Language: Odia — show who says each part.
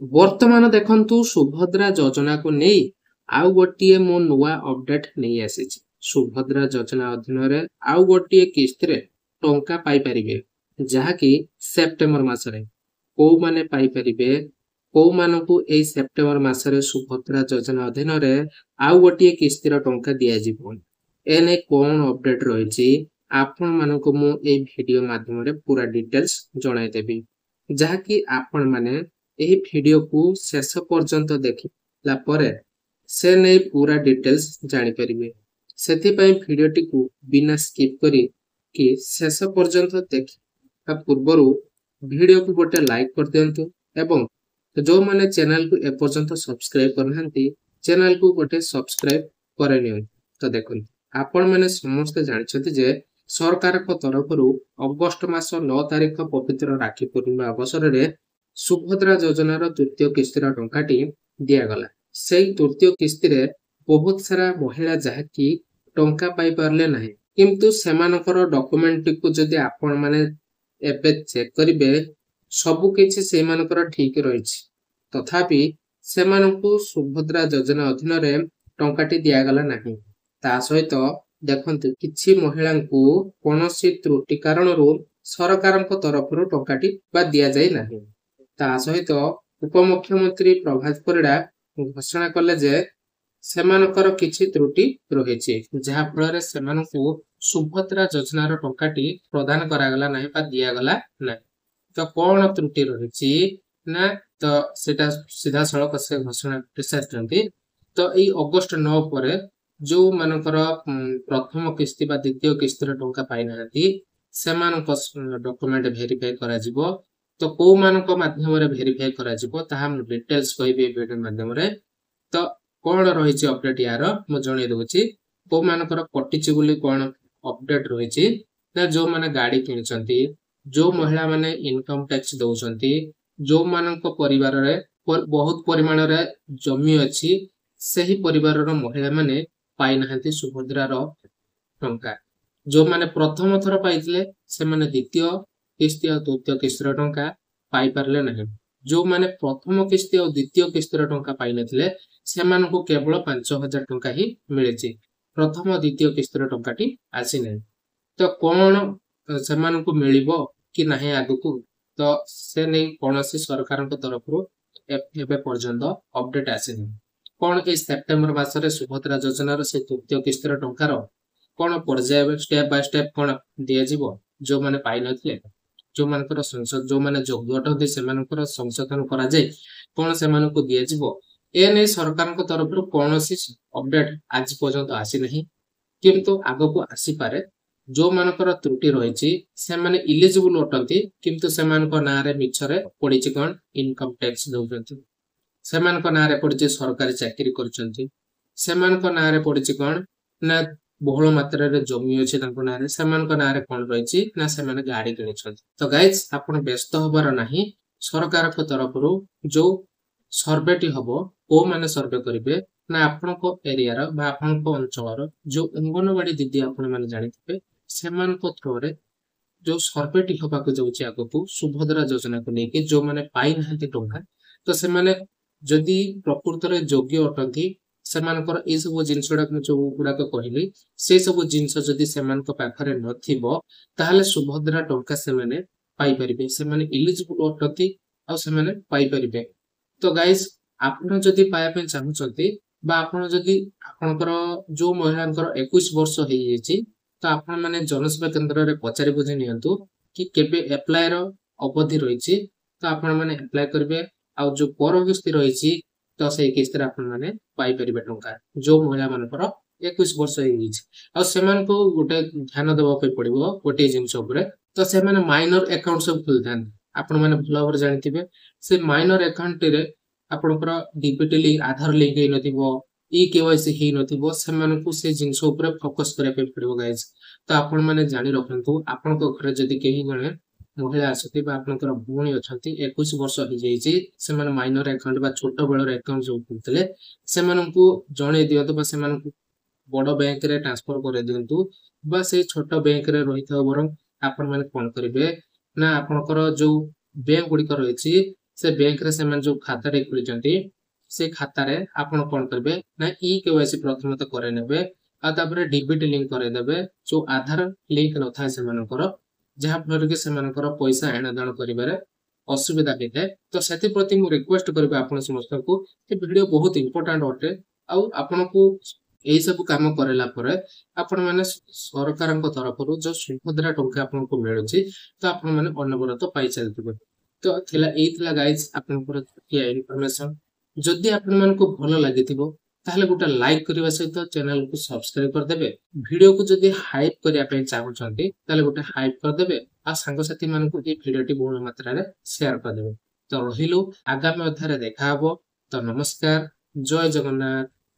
Speaker 1: ବର୍ତ୍ତମାନ ଦେଖନ୍ତୁ ସୁଭଦ୍ରା ଯୋଜନାକୁ ନେଇ ଆଉ ଗୋଟିଏ ମୁଁ ନୂଆ ଅପଡେଟ ନେଇ ଆସିଛି। ସୁଭଦ୍ରା ଯୋଜନା ଅଧୀନରେ ଆଉ ଗୋଟିଏ କିସ୍ତିରେ ଟଙ୍କା ପାଇପାରିବେ, ଯାହାକି ସେପ୍ଟେମ୍ବର ମାସରେ। କୋଉମାନେ ପାଇପାରିବେ, କୋଉମାନଙ୍କୁ ଏଇ ସେପ୍ଟେମ୍ବର ମାସରେ ସୁଭଦ୍ରା ଯୋଜନା ଅଧୀନରେ ଆଉ ଗୋଟିଏ କିସ୍ତିର ଟଙ୍କା ଦିଆଯିବ, ଏନେଇ କଣ ଅପଡେଟ ରହିଛି ଆପଣମାନଙ୍କୁ ମୁଁ ଏଇ ଭିଡିଓ ମାଧ୍ୟମରେ ପୁରା ଡିଟେଲ୍ସ ଜଣାଇଦେବି, ଯାହାକି ଆପଣମାନେ ଏହି ଭିଡିଓକୁ ଶେଷ ପର୍ଯ୍ୟନ୍ତ ଦେଖିଲା ପରେ ସେ ନେଇ ପୁରା ଡିଟେଲ୍ସ ଜାଣିପାରିବେ। ସେଥିପାଇଁ ଭିଡିଓଟିକୁ ବିନା ସ୍କିପ୍ କରି କି ଶେଷ ପର୍ଯ୍ୟନ୍ତ ଦେଖିବା ପୂର୍ବରୁ ଭିଡିଓକୁ ଗୋଟେ ଲାଇକ୍ କରିଦିଅନ୍ତୁ ଏବଂ ଯୋଉମାନେ ଚ୍ୟାନେଲକୁ ଏପର୍ଯ୍ୟନ୍ତ ସବସ୍କ୍ରାଇବ କରିନାହାନ୍ତି ଚ୍ୟାନେଲକୁ ଗୋଟେ ସବସ୍କ୍ରାଇବ କରିନିଅନ୍ତୁ। ତ ଦେଖନ୍ତୁ, ଆପଣମାନେ ସମସ୍ତେ ଜାଣିଛନ୍ତି ଯେ ସରକାରଙ୍କ ତରଫରୁ ଅଗଷ୍ଟ ମାସ 9 ତାରିଖ ପବିତ୍ର ରାକ୍ଷୀ ପୂର୍ଣ୍ଣିମା ଅବସରରେ ସୁଭଦ୍ରା ଯୋଜନାର ତୃତୀୟ କିସ୍ତିର ଟଙ୍କାଟି ଦିଆଗଲା। ସେଇ ତୃତୀୟ କିସ୍ତିରେ ବହୁତ ସାରା ମହିଳା ଯାହାକି ଟଙ୍କା ପାଇପାରିଲେ ନାହିଁ, କିନ୍ତୁ ସେମାନଙ୍କର ଡକୁମେଣ୍ଟଟିକୁ ଯଦି ଆପଣମାନେ ଏବେ ଚେକ୍ କରିବେ ସବୁ କିଛି ସେମାନଙ୍କର ଠିକ ରହିଛି, ତଥାପି ସେମାନଙ୍କୁ ସୁଭଦ୍ରା ଯୋଜନା ଅଧୀନରେ ଟଙ୍କାଟି ଦିଆଗଲା ନାହିଁ। ତା ସହିତ ଦେଖନ୍ତୁ, କିଛି ମହିଳାଙ୍କୁ କୌଣସି ତ୍ରୁଟି କାରଣରୁ ସରକାରଙ୍କ ତରଫରୁ ଟଙ୍କାଟି ବା ଦିଆଯାଇ ନାହିଁ। ତା ସହିତ ଉପମୁଖ୍ୟମନ୍ତ୍ରୀ ପ୍ରଭାତ ପରିଡା ଘୋଷଣା କଲେ ଯେ ସେମାନଙ୍କର କିଛି ତ୍ରୁଟି ରହିଛି, ଯାହା ଫଳରେ ସେମାନଙ୍କୁ ସୁଭଦ୍ରା ଯୋଜନାର ଟଙ୍କାଟି ପ୍ରଦାନ କରାଗଲା ନାହିଁ ବା ଦିଆଗଲା ନାହିଁ। ତ କଣ ତ୍ରୁଟି ରହିଛି ନା, ତ ସେଟା ସିଧାସଳଖ ସେ ଘୋଷଣା କରିସାରିଛନ୍ତି। ତ ଏଇ ଅଗଷ୍ଟ 9 ପରେ ଯୋଉମାନଙ୍କର ପ୍ରଥମ କିସ୍ତି ବା ଦ୍ୱିତୀୟ କିସ୍ତିର ଟଙ୍କା ପାଇନାହାନ୍ତି ସେମାନଙ୍କ ଡକୁମେଣ୍ଟ ଭେରିଫାଇ କରାଯିବ। ତ କୋଉମାନଙ୍କ ମାଧ୍ୟମରେ ଭେରିଫାଇ କରାଯିବ ତାହା ମୁଁ ଡିଟେଲ୍ସ କହିବି ଏ ଭିଡିଓ ମାଧ୍ୟମରେ। ତ କଣ ରହିଛି ଅପଡେଟ ୟାର ମୁଁ ଜଣେଇ ଦଉଛି। କୋଉମାନଙ୍କର କଟିଛି ବୋଲି କଣ ଅପଡେଟ ରହିଛି ନା, ଯୋଉମାନେ ଗାଡି କିଣିଛନ୍ତି, ଯୋଉ ମହିଳା ମାନେ ଇନକମ ଟ୍ୟାକ୍ସ ଦଉଛନ୍ତି, ଯୋଉମାନଙ୍କ ପରିବାରରେ ବହୁତ ପରିମାଣରେ ଜମି ଅଛି, ସେହି ପରିବାରର ମହିଳା ମାନେ ପାଇନାହାନ୍ତି ସୁଭଦ୍ରାର ଟଙ୍କା। ଯୋଉମାନେ ପ୍ରଥମ ଥର ପାଇଥିଲେ ସେମାନେ ଦ୍ୱିତୀୟ କିସ୍ତି ଆଉ ତୃତୀୟ କିସ୍ତିର ଟଙ୍କା ପାଇପାରିଲେ ନାହିଁ। ଯୋଉମାନେ ପ୍ରଥମ କିସ୍ତି ଆଉ ଦ୍ୱିତୀୟ କିସ୍ତିର ଟଙ୍କା ପାଇନଥିଲେ ସେମାନଙ୍କୁ କେବଳ 5,000 ଟଙ୍କା ହିଁ ମିଳିଛି। ପ୍ରଥମ ଦ୍ୱିତୀୟ କିସ୍ତିର ଟଙ୍କାଟି ଆସିନାହିଁ। ତ କଣ ସେମାନଙ୍କୁ ମିଳିବ କି ନାହିଁ ଆଗକୁ, ତ ସେ ନେଇ କୌଣସି ସରକାରଙ୍କ ତରଫରୁ ଏବେ ପର୍ଯ୍ୟନ୍ତ ଅପଡେଟ ଆସିନି। କଣ ଏଇ ସେପ୍ଟେମ୍ବର ମାସରେ ସୁଭଦ୍ରା ଯୋଜନାର ସେ ତୃତୀୟ କିସ୍ତିର ଟଙ୍କାର କଣ ପର୍ଯ୍ୟାୟ ଷ୍ଟେପ ବାଇ ଷ୍ଟେପ କଣ ଦିଆଯିବ, ଯୋଉମାନେ ପାଇନଥିଲେ ଯୋଉମାନଙ୍କର ଯୋଉମାନେ ଯୋଗ୍ୟ ଅଟନ୍ତି ସେମାନଙ୍କର ସଂଶୋଧନ କରାଯାଇ କଣ ସେମାନଙ୍କୁ ଦିଆଯିବ, ଏ ନେଇ ସରକାରଙ୍କ ତରଫରୁ କୌଣସି ଅପଡେଟ ଆଜି ପର୍ଯ୍ୟନ୍ତ ଆସିନାହିଁ, କିନ୍ତୁ ଆଗକୁ ଆସିପାରେ। ଯୋଉମାନଙ୍କର ତ୍ରୁଟି ରହିଛି ସେମାନେ ଇଲିଜିବୁଲ ଅଟନ୍ତି, କିନ୍ତୁ ସେମାନଙ୍କ ନାଁରେ ମିଛରେ ପଡିଛି କଣ ଇନକମ ଟ୍ୟାକ୍ସ ଦଉଛନ୍ତି, ସେମାନଙ୍କ ନାଁରେ ପଡିଛି ସରକାରୀ ଚାକିରି କରୁଛନ୍ତି, ସେମାନଙ୍କ ନାଁରେ ପଡିଛି କଣ ନା ବହୁଳ ମାତ୍ରାରେ ଜମି ଅଛି ତାଙ୍କ ନାଁରେ, ସେମାନଙ୍କ ନାଁରେ କଣ ରହିଛି ନା ସେମାନେ ଗାଡି କିଣିଛନ୍ତି। ତ ଗାଇଜ ଆପଣ ବ୍ୟସ୍ତ ହବାର ନାହିଁ, ସରକାରଙ୍କ ତରଫରୁ ଯୋଉ ସର୍ଭେଟି ହବ, କୋଉମାନେ ସର୍ଭେ କରିବେ ନା ଆପଣଙ୍କ ଏରିଆର ବା ଆପଣଙ୍କ ଅଞ୍ଚଳର ଯୋଉ ଅଙ୍ଗନବାଡି ଦିଦି ଆପଣ ମାନେ ଜାଣିଥିବେ ସେମାନଙ୍କ ଥ୍ରୋରେ ଯୋଉ ସର୍ଭେଟି ହବାକୁ ଯାଉଛି ଆଗକୁ ସୁଭଦ୍ରା ଯୋଜନାକୁ ନେଇକି, ଯୋଉମାନେ ପାଇନାହାନ୍ତି ଟଙ୍କା, ତ ସେମାନେ ଯଦି ପ୍ରକୃତରେ ଯୋଗ୍ୟ ଅଟନ୍ତି ସେମାନଙ୍କର ଏଇ ସବୁ ଜିନିଷ ଯୋଉ ଗୁଡାକ କହିଲି ସେଇ ସବୁ ଜିନିଷ ଯଦି ସେମାନଙ୍କ ପାଖରେ ନଥିବ ତାହେଲେ ସୁଭଦ୍ରା ଟଙ୍କା ସେମାନେ ପାଇପାରିବେ, ସେମାନେ ଇଲିଜିବୁଲ ଅଟନ୍ତି ଆଉ ସେମାନେ ପାଇପାରିବେ। ତ ଗାଇଜ ଆପଣ ଯଦି ପାଇବା ପାଇଁ ଚାହୁଁଛନ୍ତି ବା ଆପଣ ଯଦି ଆପଣଙ୍କର ଯୋଉ ମହିଳାଙ୍କର 21 ବର୍ଷ ହେଇଯାଇଛି ତ ଆପଣ ମାନେ ଜନସେବା କେନ୍ଦ୍ରରେ ପଚାରି ବୁଝି ନିଅନ୍ତୁ କି କେବେ ଆପ୍ଲାଏର ଅବଧି ରହିଛି, ତ ଆପଣ ମାନେ ଆପ୍ଲାଏ କରିବେ। ଆଉ ଯୋଉ ପର କିସ୍ତି ରହିଛି ତ ସେଇ କିସ୍ତିରେ ଆପଣ ମାନେ ପାଇପାରିବେ ଟଙ୍କା, ଯୋଉ ମହିଳା ମାନଙ୍କର 21 ବର୍ଷ ହେଇଯାଇଛି। ଆଉ ସେମାନଙ୍କୁ ଗୋଟେ ଧ୍ୟାନ ଦେବା ପାଇଁ ପଡିବ ଗୋଟିଏ ଜିନିଷ ଉପରେ, ତ ସେମାନେ ମାଇନର ଆକାଉଣ୍ଟ ସବୁ ଖୋଲିଥାନ୍ତି। ଆପଣ ମାନେ ଭଲ ଭାବରେ ଜାଣିଥିବେ ସେ ମାଇନର ଆକାଉଣ୍ଟରେ ଆପଣଙ୍କର ଡିବିଟି ଆଧାର ଲିଙ୍କ ହେଇନଥିବ, KYC ହେଇନଥିବ, ସେମାନଙ୍କୁ ସେ ଜିନିଷ ଉପରେ ଫୋକସ କରିବା ପାଇଁ ପଡିବ ଗାଇଜ। ତ ଆପଣ ମାନେ ଜାଣି ରଖନ୍ତୁ, ଆପଣଙ୍କ ଘରେ ଯଦି କେହି ଜଣେ ମହିଳା ଅଛନ୍ତି ବା ଆପଣଙ୍କର ଭଉଣୀ ଅଛନ୍ତି 21 ବର୍ଷ ହେଇଯାଇଛି, ସେମାନେ ମାଇନର ଆକାଉଣ୍ଟ ବା ଛୋଟ ବେଳର ଆକାଉଣ୍ଟ ଯୋଉ ଖୋଲିଥିଲେ ସେମାନଙ୍କୁ ଜଣେଇ ଦିଅନ୍ତୁ ବା ସେମାନଙ୍କୁ ବଡ ବ୍ୟାଙ୍କରେ ଟ୍ରାନ୍ସଫର କରି ଦିଅନ୍ତୁ, ବା ସେଇ ଛୋଟ ବ୍ୟାଙ୍କରେ ରହିଥାଉ ବରଂ ଆପଣ ମାନେ କଣ କରିବେ ନା ଆପଣଙ୍କର ଯୋଉ ବ୍ୟାଙ୍କ ଗୁଡିକ ରହିଛି से बैंक रे से जो खाता रे खुलिचंती से खाता रे आपण कोन करबे ना ई केवाईसी प्रथम तो करे नेबे आ तापर डीबीटी लिंक करे देबे जो आधार लिंक न थाए से मानकर जहा फल के से मानकर पैसा एना दान करिबारे असुविधा होता है। तो से प्रति मु रिक्वेस्ट करिबे आपण समस्त को ये वीडियो बहुत इंपोर्टेंट अटे आ आपण को यही सब काम करला परे आपण माने सरकार तरफ जो सुभद्रा टंका आपण को मिलुची तो आपण माने अनवरत पाई चलथिबे। तो थिला एथिला गाइस आपण पर किया इन्फॉर्मेशन जदि आपण मान को भलो लागिथिबो ताहले गोटे लाइक करबा सहित चैनल को सब्सक्राइब कर देबे। वीडियो को जदि हाइप करिया पे चाहउछंती ताहले गोटे हाइप कर देबे आ संग साथी मान को ए वीडियोटी बहुल मात्रा रे शेयर कर देबे। तो रहिलु आगामी अध्याय देखा हबो। तो नमस्कार, जय जगन्नाथ।